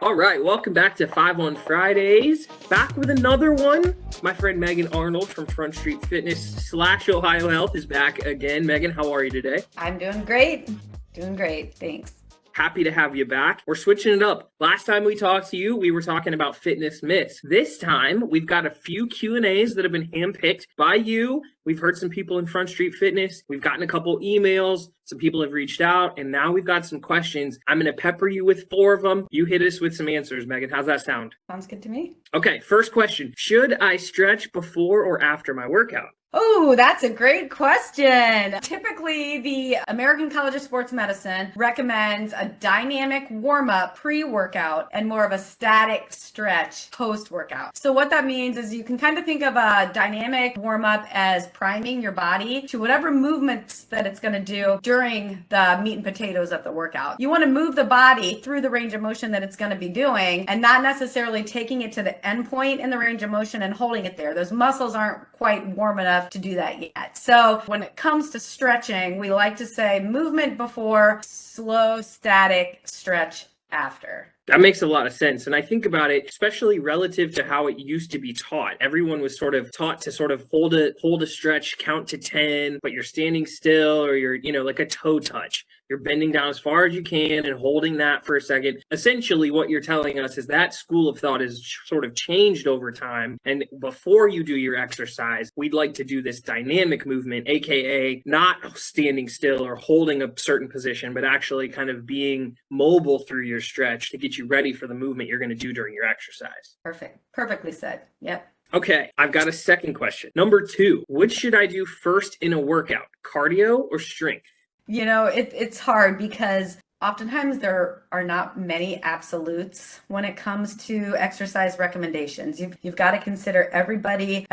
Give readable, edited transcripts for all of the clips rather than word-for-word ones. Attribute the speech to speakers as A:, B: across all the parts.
A: All right, welcome back to 5 on Fridays. Back with another one. My friend Megan Arnold from Front Street Fitness / Ohio Health is back again. Megan, how are you today?
B: I'm doing great. Doing great. Thanks.
A: Happy to have you back. We're switching it up. Last time we talked to you, we were talking about fitness myths. This time, we've got a few Q&As that have been handpicked by you. We've heard some people in Front Street Fitness. We've gotten a couple emails. Some people have reached out, and now we've got some questions. I'm going to pepper you with 4 of them. You hit us with some answers, Megan. How's that sound?
B: Sounds good to me.
A: Okay, first question. Should I stretch before or after my workout?
B: Oh, that's a great question. Typically, the American College of Sports Medicine recommends a dynamic warm-up pre-workout and more of a static stretch post-workout. So what that means is you can kind of think of a dynamic warm-up as priming your body to whatever movements that it's going to do during the meat and potatoes of the workout. You want to move the body through the range of motion that it's going to be doing and not necessarily taking it to the end point in the range of motion and holding it there. Those muscles aren't quite warm enough to do that yet. So when it comes to stretching, we like to say movement before, slow static stretch after.
A: That makes a lot of sense. And I think about it, especially relative to how it used to be taught. Everyone was sort of taught to sort of hold a stretch, count to 10, but you're standing still or you're, like a toe touch. You're bending down as far as you can and holding that for a second. Essentially, what you're telling us is that school of thought has sort of changed over time. And before you do your exercise, we'd like to do this dynamic movement, aka not standing still or holding a certain position, but actually kind of being mobile through your stretch to get you ready for the movement you're going to do during your exercise.
B: Perfect. Perfectly said. Yep.
A: Okay, I've got a second question. Number 2, which should I do first in a workout, cardio or strength?
B: It's hard because oftentimes there are not many absolutes when it comes to exercise recommendations. You've got to consider every body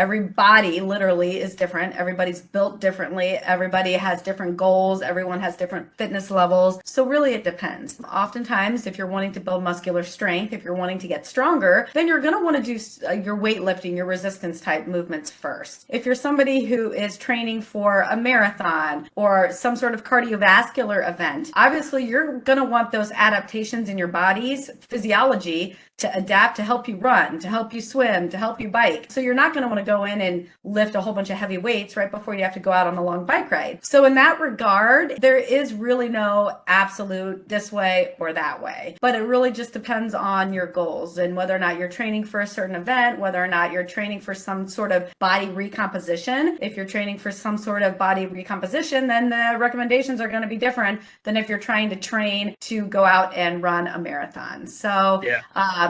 B: literally is different. Everybody's built differently. Everybody has different goals. Everyone has different fitness levels. So really it depends. Oftentimes, if you're wanting to build muscular strength, if you're wanting to get stronger, then you're going to want to do your weightlifting, your resistance type movements first. If you're somebody who is training for a marathon or some sort of cardiovascular event, obviously you're going to want those adaptations in your body's physiology to adapt, to help you run, to help you swim, to help you bike. So you're not going to want to go in and lift a whole bunch of heavy weights right before you have to go out on a long bike ride. So in that regard, there is really no absolute this way or that way, but it really just depends on your goals and whether or not you're training for a certain event, whether or not you're training for some sort of body recomposition. If you're training for some sort of body recomposition, then the recommendations are going to be different than if you're trying to train to go out and run a marathon. So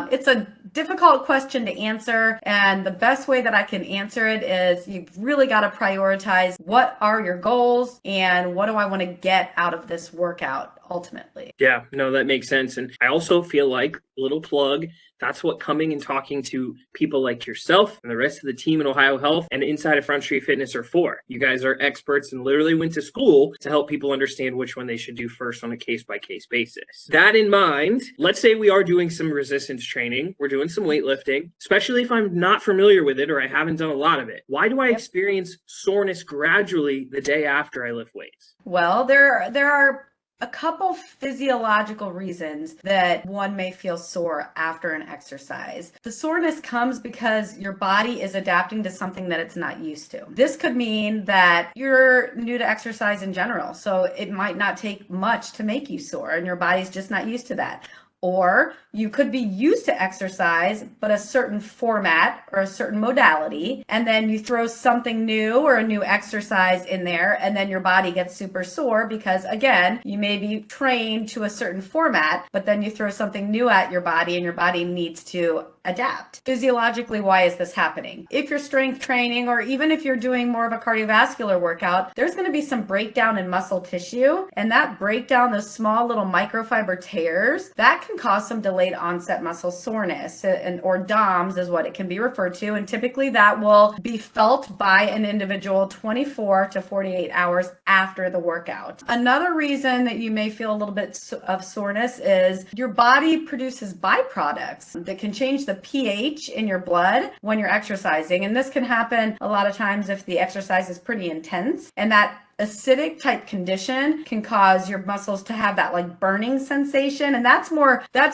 B: it's a difficult question to answer, and the best way that I can answer it is you've really got to prioritize what are your goals and what do I want to get out of this workout ultimately.
A: Yeah, no, that makes sense. And I also feel like, little plug, that's what coming and talking to people like yourself and the rest of the team at Ohio Health and inside of Front Street Fitness are for. You guys are experts and literally went to school to help people understand which one they should do first on a case-by-case basis. That in mind, let's say we are doing some resistance training. We're doing some weightlifting, especially if I'm not familiar with it or I haven't done a lot of it. Why do I experience soreness gradually the day after I lift weights?
B: Well, there are a couple physiological reasons that one may feel sore after an exercise. The soreness comes because your body is adapting to something that it's not used to. This could mean that you're new to exercise in general, so it might not take much to make you sore and your body's just not used to that. Or you could be used to exercise, but a certain format or a certain modality, and then you throw something new or a new exercise in there, and then your body gets super sore because, again, you may be trained to a certain format, but then you throw something new at your body and your body needs to adapt. Physiologically, why is this happening? If you're strength training, or even if you're doing more of a cardiovascular workout, there's going to be some breakdown in muscle tissue, and that breakdown, those small little microfiber tears, that can cause some delayed onset muscle soreness, or DOMS is what it can be referred to, and typically that will be felt by an individual 24 to 48 hours after the workout. Another reason that you may feel a little bit of soreness is your body produces byproducts that can change the pH in your blood when you're exercising, and this can happen a lot of times if the exercise is pretty intense, and that acidic type condition can cause your muscles to have that like burning sensation. And that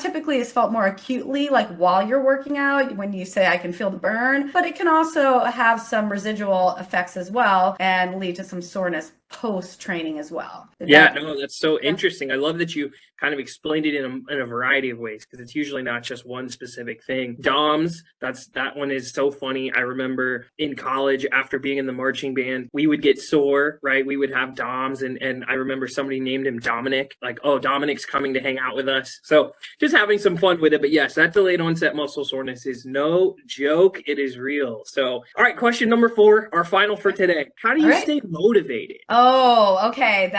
B: typically is felt more acutely, like while you're working out, when you say, I can feel the burn, but it can also have some residual effects as well and lead to some soreness post training as well.
A: That's so interesting. I love that you kind of explained it in a variety of ways, because it's usually not just one specific thing. DOMS, that one is so funny. I remember in college, after being in the marching band, we would get sore, right? We would have DOMS, and I remember somebody named him Dominic, like, oh, Dominic's coming to hang out with us. So just having some fun with it. But yes, that delayed onset muscle soreness is no joke. It is real. So, all right, question number 4, our final for today. How do you stay motivated?
B: Oh, okay.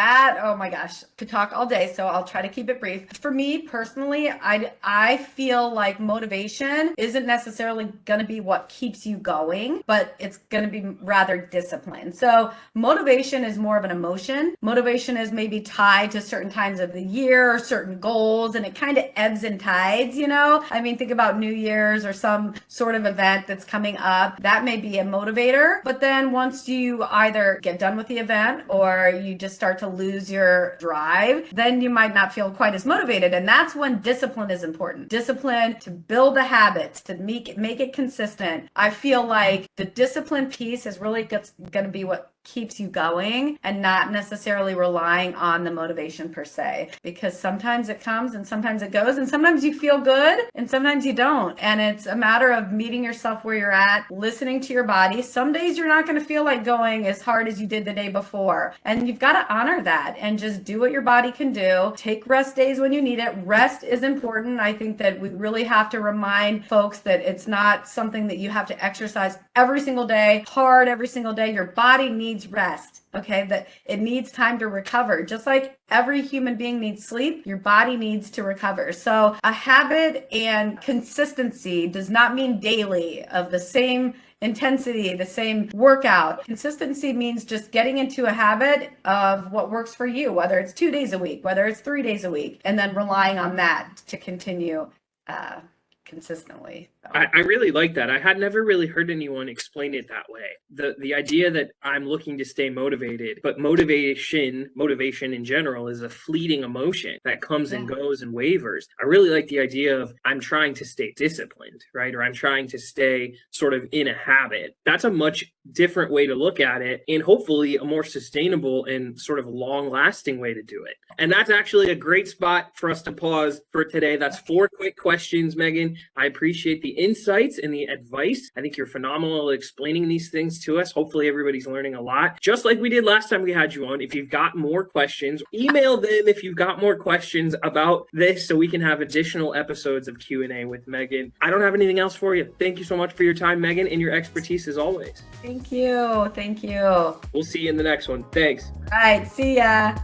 B: Oh my gosh, could talk all day, so I'll try to keep it brief. For me personally, I feel like motivation isn't necessarily going to be what keeps you going, but it's going to be rather discipline. So motivation is more of an emotion. Motivation is maybe tied to certain times of the year or certain goals, and it kind of ebbs and tides, you know? I mean, think about New Year's or some sort of event that's coming up. That may be a motivator, but then once you either get done with the event or you just start to lose your drive, then you might not feel quite as motivated. And that's when discipline is important. Discipline to build the habits, to make it consistent. I feel like the discipline piece is really going to be what keeps you going, and not necessarily relying on the motivation per se, because sometimes it comes and sometimes it goes, and sometimes you feel good and sometimes you don't. And it's a matter of meeting yourself where you're at, listening to your body. Some days you're not going to feel like going as hard as you did the day before, and you've got to honor that and just do what your body can do. Take rest days when you need it. Rest is important. I think that we really have to remind folks that it's not something that you have to exercise every single day, hard every single day. Your body needs rest, okay? That it needs time to recover. Just like every human being needs sleep, your body needs to recover. So a habit and consistency does not mean daily of the same intensity, the same workout. Consistency means just getting into a habit of what works for you, whether it's 2 days a week, whether it's 3 days a week, and then relying on that to continue consistently.
A: I really like that. I had never really heard anyone explain it that way. The idea that I'm looking to stay motivated, but motivation in general is a fleeting emotion that comes and goes and wavers. I really like the idea of I'm trying to stay disciplined, right? Or I'm trying to stay sort of in a habit. That's a much different way to look at it, and hopefully a more sustainable and sort of long-lasting way to do it. And that's actually a great spot for us to pause for today. That's 4 quick questions, Megan. I appreciate the insights and the advice. I think you're phenomenal at explaining these things to us. Hopefully everybody's learning a lot. Just like we did last time we had you on, if you've got more questions, email them if you've got more questions about this so we can have additional episodes of Q&A with Megan. I don't have anything else for you. Thank you so much for your time, Megan, and your expertise as always.
B: Thank you.
A: We'll see you in the next one. Thanks.
B: All right. See ya.